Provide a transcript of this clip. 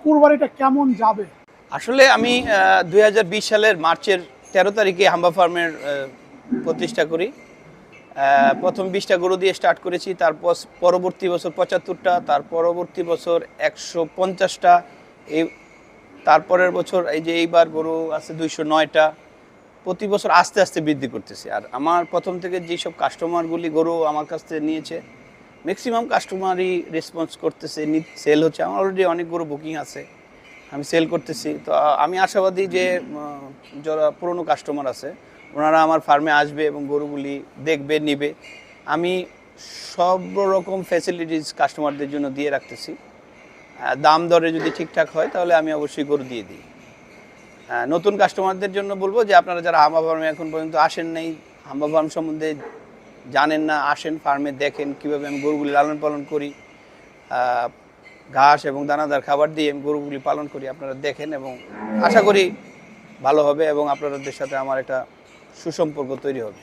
কুরবানিটা কেমন যাবে? আসলে আমি 2020 সালের মার্চের 13 তারিখে হাম্বা ফার্মের প্রতিষ্ঠা করি। প্রথম 20টা গরু দিয়ে স্টার্ট করেছি, তারপর পরবর্তী বছর 75টা, তার পরবর্তী বছর 150টা, এই তারপরের বছর এই যে এইবার গরু আছে 209টা। প্রতি বছর আস্তে আস্তে বৃদ্ধি করতেছি। আর আমার প্রথম থেকে যেসব কাস্টমারগুলি গরু আমার কাছ থেকে নিয়েছে, ম্যাক্সিমাম কাস্টমারই রেসপন্স করতেছে, সেল হচ্ছে। আমার অলরেডি অনেক গরু বুকিং আছে, আমি সেল করতেছি। তো আমি আশাবাদী যে যারা পুরনো কাস্টমার আছে ওনারা আমার ফার্মে আসবে এবং গরুগুলি দেখবে, নিবে। আমি সব রকম ফ্যাসিলিটিস কাস্টমারদের জন্য দিয়ে রাখতেছি। দাম দরে যদি ঠিকঠাক হয় তাহলে আমি অবশ্যই গরু দিয়ে দিই। নতুন কাস্টমারদের জন্য বলবো যে আপনারা যারা হাম্বা ফার্মে এখন পর্যন্ত আসেন নাই, হাম্বা ফার্ম সম্বন্ধে জানেন না, আসেন ফার্মে, দেখেন কীভাবে আমি গরুগুলি লালন পালন করি। ঘাস এবং দানাদার খাবার দিয়ে আমি গরুগুলি পালন করি, আপনারা দেখেন এবং আশা করি ভালো হবে এবং আপনাদের সাথে আমার একটা সুসম্পর্ক তৈরি হবে।